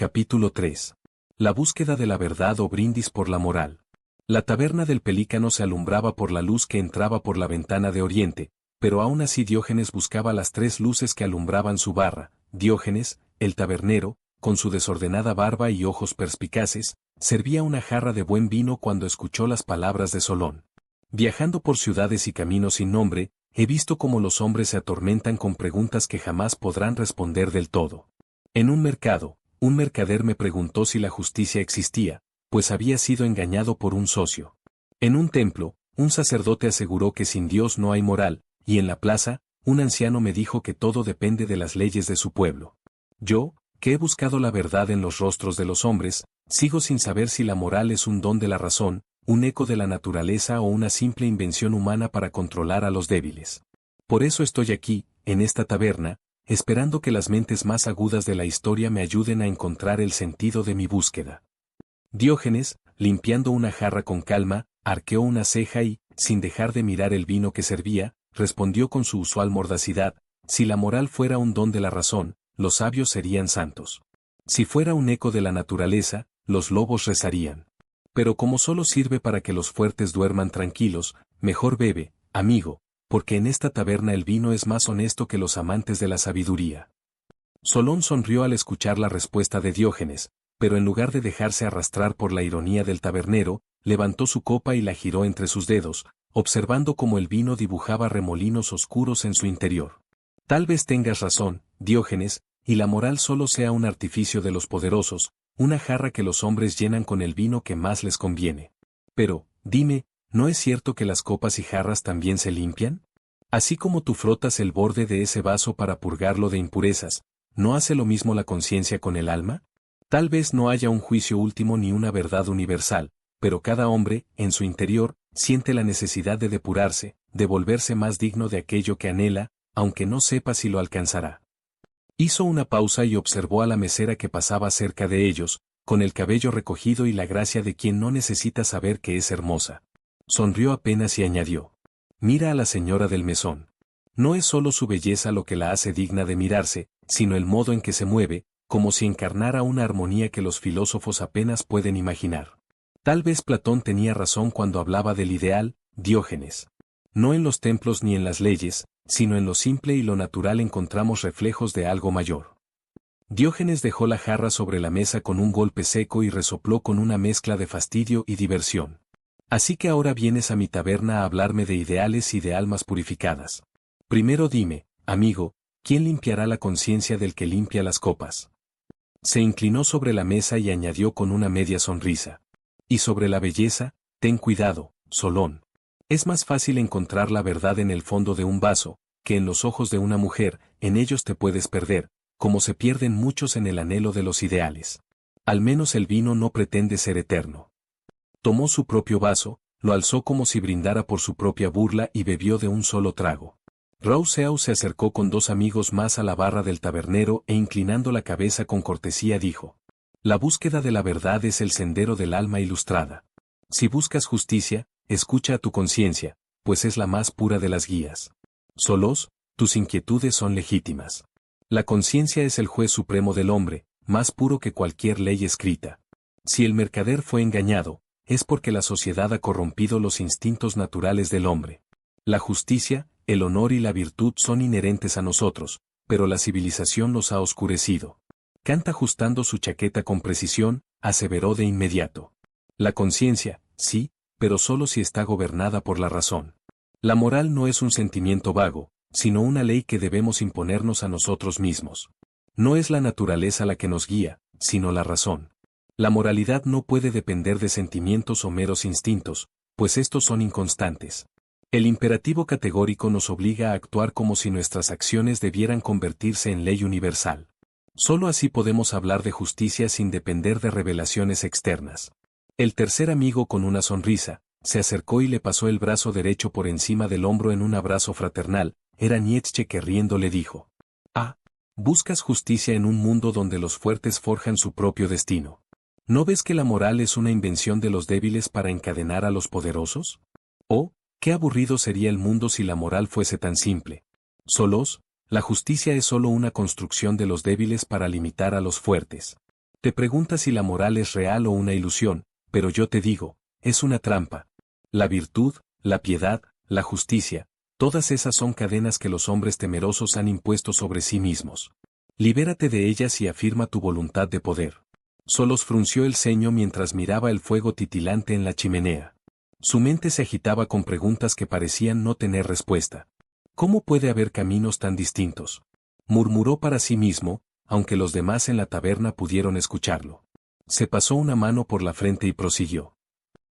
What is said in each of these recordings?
Capítulo 3. La búsqueda de la verdad o brindis por la moral. La taberna del pelícano se alumbraba por la luz que entraba por la ventana de oriente, pero aún así Diógenes buscaba las tres luces que alumbraban su barra. Diógenes, el tabernero, con su desordenada barba y ojos perspicaces, servía una jarra de buen vino cuando escuchó las palabras de Solón. Viajando por ciudades y caminos sin nombre, he visto cómo los hombres se atormentan con preguntas que jamás podrán responder del todo. En un mercado, un mercader me preguntó si la justicia existía, pues había sido engañado por un socio. En un templo, un sacerdote aseguró que sin Dios no hay moral, y en la plaza, un anciano me dijo que todo depende de las leyes de su pueblo. Yo, que he buscado la verdad en los rostros de los hombres, sigo sin saber si la moral es un don de la razón, un eco de la naturaleza o una simple invención humana para controlar a los débiles. Por eso estoy aquí, en esta taberna, esperando que las mentes más agudas de la historia me ayuden a encontrar el sentido de mi búsqueda. Diógenes, limpiando una jarra con calma, arqueó una ceja y, sin dejar de mirar el vino que servía, respondió con su usual mordacidad: si la moral fuera un don de la razón, los sabios serían santos. Si fuera un eco de la naturaleza, los lobos rezarían. Pero como solo sirve para que los fuertes duerman tranquilos, mejor bebe, amigo, porque en esta taberna el vino es más honesto que los amantes de la sabiduría. Solón sonrió al escuchar la respuesta de Diógenes, pero en lugar de dejarse arrastrar por la ironía del tabernero, levantó su copa y la giró entre sus dedos, observando cómo el vino dibujaba remolinos oscuros en su interior. Tal vez tengas razón, Diógenes, y la moral solo sea un artificio de los poderosos, una jarra que los hombres llenan con el vino que más les conviene. Pero, dime, ¿no es cierto que las copas y jarras también se limpian? Así como tú frotas el borde de ese vaso para purgarlo de impurezas, ¿no hace lo mismo la conciencia con el alma? Tal vez no haya un juicio último ni una verdad universal, pero cada hombre, en su interior, siente la necesidad de depurarse, de volverse más digno de aquello que anhela, aunque no sepa si lo alcanzará. Hizo una pausa y observó a la mesera que pasaba cerca de ellos, con el cabello recogido y la gracia de quien no necesita saber que es hermosa. Sonrió apenas y añadió: mira a la señora del mesón. No es solo su belleza lo que la hace digna de mirarse, sino el modo en que se mueve, como si encarnara una armonía que los filósofos apenas pueden imaginar. Tal vez Platón tenía razón cuando hablaba del ideal, Diógenes. No en los templos ni en las leyes, sino en lo simple y lo natural encontramos reflejos de algo mayor. Diógenes dejó la jarra sobre la mesa con un golpe seco y resopló con una mezcla de fastidio y diversión. Así que ahora vienes a mi taberna a hablarme de ideales y de almas purificadas. Primero dime, amigo, ¿quién limpiará la conciencia del que limpia las copas? Se inclinó sobre la mesa y añadió con una media sonrisa: y sobre la belleza, ten cuidado, Solón. Es más fácil encontrar la verdad en el fondo de un vaso, que en los ojos de una mujer. En ellos te puedes perder, como se pierden muchos en el anhelo de los ideales. Al menos el vino no pretende ser eterno. Tomó su propio vaso, lo alzó como si brindara por su propia burla y bebió de un solo trago. Rousseau se acercó con dos amigos más a la barra del tabernero e inclinando la cabeza con cortesía dijo: la búsqueda de la verdad es el sendero del alma ilustrada. Si buscas justicia, escucha a tu conciencia, pues es la más pura de las guías. Solós, tus inquietudes son legítimas. La conciencia es el juez supremo del hombre, más puro que cualquier ley escrita. Si el mercader fue engañado, es porque la sociedad ha corrompido los instintos naturales del hombre. La justicia, el honor y la virtud son inherentes a nosotros, pero la civilización los ha oscurecido. Kant, ajustando su chaqueta con precisión, aseveró de inmediato: la conciencia, sí, pero solo si está gobernada por la razón. La moral no es un sentimiento vago, sino una ley que debemos imponernos a nosotros mismos. No es la naturaleza la que nos guía, sino la razón. La moralidad no puede depender de sentimientos o meros instintos, pues estos son inconstantes. El imperativo categórico nos obliga a actuar como si nuestras acciones debieran convertirse en ley universal. Solo así podemos hablar de justicia sin depender de revelaciones externas. El tercer amigo, con una sonrisa, se acercó y le pasó el brazo derecho por encima del hombro en un abrazo fraternal. Era Nietzsche que riendo le dijo: ah, buscas justicia en un mundo donde los fuertes forjan su propio destino. ¿No ves que la moral es una invención de los débiles para encadenar a los poderosos? Oh, qué aburrido sería el mundo si la moral fuese tan simple. Solós, la justicia es solo una construcción de los débiles para limitar a los fuertes. Te preguntas si la moral es real o una ilusión, pero yo te digo, es una trampa. La virtud, la piedad, la justicia, todas esas son cadenas que los hombres temerosos han impuesto sobre sí mismos. Libérate de ellas y afirma tu voluntad de poder. Solos frunció el ceño mientras miraba el fuego titilante en la chimenea. Su mente se agitaba con preguntas que parecían no tener respuesta. ¿Cómo puede haber caminos tan distintos? Murmuró para sí mismo, aunque los demás en la taberna pudieron escucharlo. Se pasó una mano por la frente y prosiguió.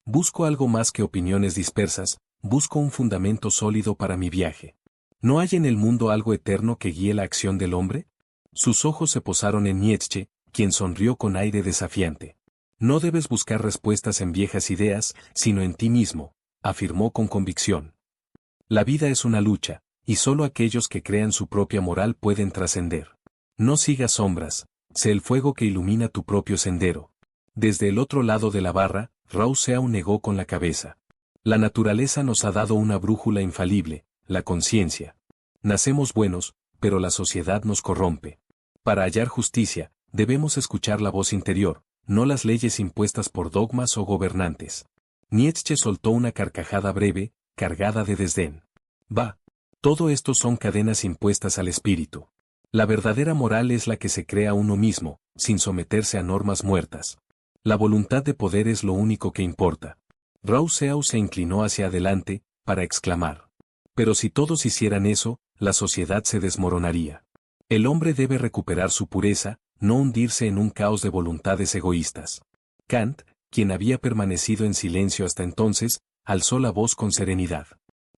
Busco algo más que opiniones dispersas, busco un fundamento sólido para mi viaje. ¿No hay en el mundo algo eterno que guíe la acción del hombre? Sus ojos se posaron en Nietzsche, quien sonrió con aire desafiante. No debes buscar respuestas en viejas ideas, sino en ti mismo, afirmó con convicción. La vida es una lucha, y solo aquellos que crean su propia moral pueden trascender. No sigas sombras, sé el fuego que ilumina tu propio sendero. Desde el otro lado de la barra, Rousseau negó con la cabeza. La naturaleza nos ha dado una brújula infalible, la conciencia. Nacemos buenos, pero la sociedad nos corrompe. Para hallar justicia, debemos escuchar la voz interior, no las leyes impuestas por dogmas o gobernantes. Nietzsche soltó una carcajada breve, cargada de desdén. Bah, todo esto son cadenas impuestas al espíritu. La verdadera moral es la que se crea uno mismo, sin someterse a normas muertas. La voluntad de poder es lo único que importa. Rousseau se inclinó hacia adelante, para exclamar. Pero si todos hicieran eso, la sociedad se desmoronaría. El hombre debe recuperar su pureza, no hundirse en un caos de voluntades egoístas. Kant, quien había permanecido en silencio hasta entonces, alzó la voz con serenidad.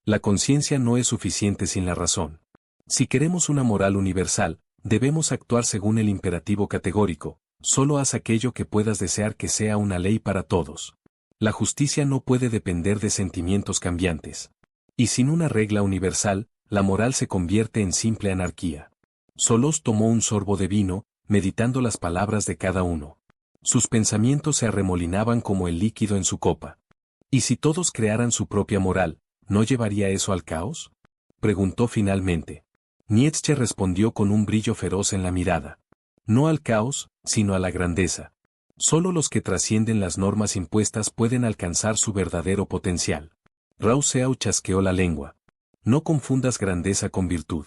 La conciencia no es suficiente sin la razón. Si queremos una moral universal, debemos actuar según el imperativo categórico, solo haz aquello que puedas desear que sea una ley para todos. La justicia no puede depender de sentimientos cambiantes. Y sin una regla universal, la moral se convierte en simple anarquía. Solós tomó un sorbo de vino, meditando las palabras de cada uno. Sus pensamientos se arremolinaban como el líquido en su copa. ¿Y si todos crearan su propia moral, no llevaría eso al caos? Preguntó finalmente. Nietzsche respondió con un brillo feroz en la mirada. No al caos, sino a la grandeza. Solo los que trascienden las normas impuestas pueden alcanzar su verdadero potencial. Rousseau chasqueó la lengua. No confundas grandeza con virtud.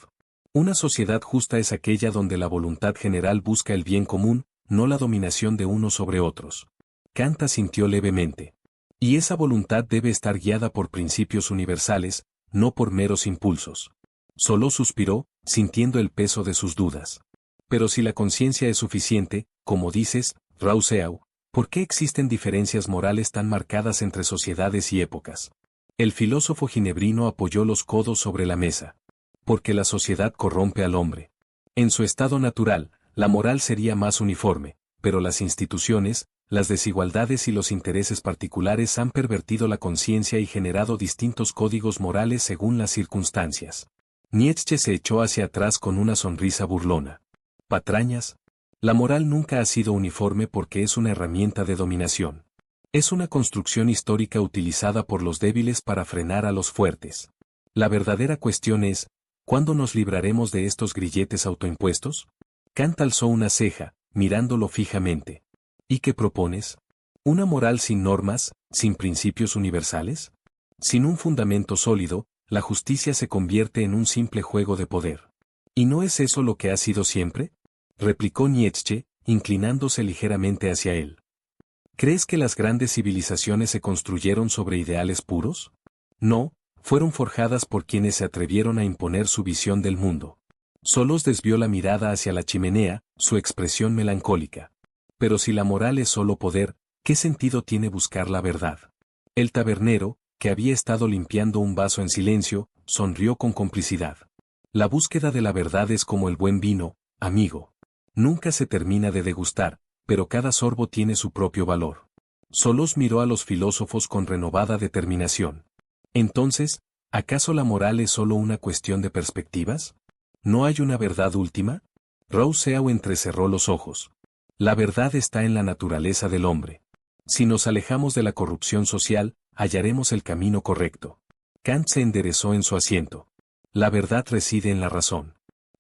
Una sociedad justa es aquella donde la voluntad general busca el bien común, no la dominación de unos sobre otros. Kant asintió levemente. Y esa voluntad debe estar guiada por principios universales, no por meros impulsos. Solós suspiró, sintiendo el peso de sus dudas. Pero si la conciencia es suficiente, como dices, Rousseau, ¿por qué existen diferencias morales tan marcadas entre sociedades y épocas? El filósofo ginebrino apoyó los codos sobre la mesa. Porque la sociedad corrompe al hombre. En su estado natural, la moral sería más uniforme, pero las instituciones, las desigualdades y los intereses particulares han pervertido la conciencia y generado distintos códigos morales según las circunstancias. Nietzsche se echó hacia atrás con una sonrisa burlona. Patrañas. La moral nunca ha sido uniforme porque es una herramienta de dominación. Es una construcción histórica utilizada por los débiles para frenar a los fuertes. La verdadera cuestión es, ¿cuándo nos libraremos de estos grilletes autoimpuestos? Kant alzó una ceja, mirándolo fijamente. ¿Y qué propones? ¿Una moral sin normas, sin principios universales? Sin un fundamento sólido, la justicia se convierte en un simple juego de poder. ¿Y no es eso lo que ha sido siempre? Replicó Nietzsche, inclinándose ligeramente hacia él. ¿Crees que las grandes civilizaciones se construyeron sobre ideales puros? No, fueron forjadas por quienes se atrevieron a imponer su visión del mundo. Solós desvió la mirada hacia la chimenea, su expresión melancólica. Pero si la moral es solo poder, ¿qué sentido tiene buscar la verdad? El tabernero, que había estado limpiando un vaso en silencio, sonrió con complicidad. La búsqueda de la verdad es como el buen vino, amigo. Nunca se termina de degustar, pero cada sorbo tiene su propio valor. Solós miró a los filósofos con renovada determinación. Entonces, ¿acaso la moral es solo una cuestión de perspectivas? ¿No hay una verdad última? Rousseau entrecerró los ojos. La verdad está en la naturaleza del hombre. Si nos alejamos de la corrupción social, hallaremos el camino correcto. Kant se enderezó en su asiento. La verdad reside en la razón.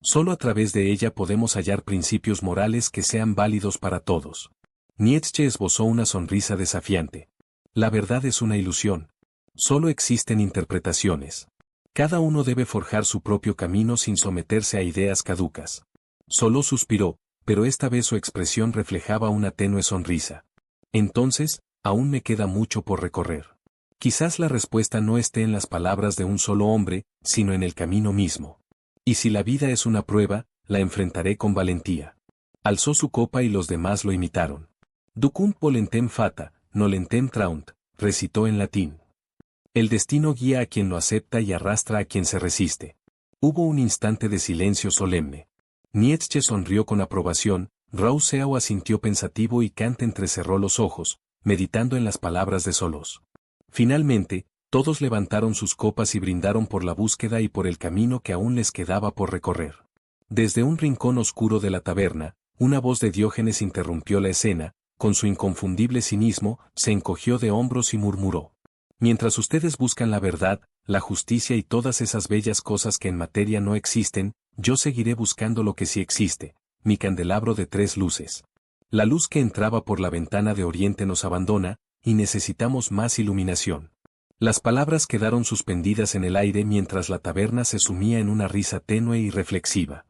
Solo a través de ella podemos hallar principios morales que sean válidos para todos. Nietzsche esbozó una sonrisa desafiante. La verdad es una ilusión. Solo existen interpretaciones. Cada uno debe forjar su propio camino sin someterse a ideas caducas. Solo suspiró, pero esta vez su expresión reflejaba una tenue sonrisa. Entonces, aún me queda mucho por recorrer. Quizás la respuesta no esté en las palabras de un solo hombre, sino en el camino mismo. Y si la vida es una prueba, la enfrentaré con valentía. Alzó su copa y los demás lo imitaron. Ducunt volentem fata, nolentem traunt, recitó en latín. El destino guía a quien lo acepta y arrastra a quien se resiste. Hubo un instante de silencio solemne. Nietzsche sonrió con aprobación, Rousseau asintió pensativo y Kant entrecerró los ojos, meditando en las palabras de Solós. Finalmente, todos levantaron sus copas y brindaron por la búsqueda y por el camino que aún les quedaba por recorrer. Desde un rincón oscuro de la taberna, una voz de Diógenes interrumpió la escena, con su inconfundible cinismo, se encogió de hombros y murmuró. Mientras ustedes buscan la verdad, la justicia y todas esas bellas cosas que en materia no existen, yo seguiré buscando lo que sí existe, mi candelabro de 3 luces. La luz que entraba por la ventana de oriente nos abandona, y necesitamos más iluminación. Las palabras quedaron suspendidas en el aire mientras la taberna se sumía en una risa tenue y reflexiva.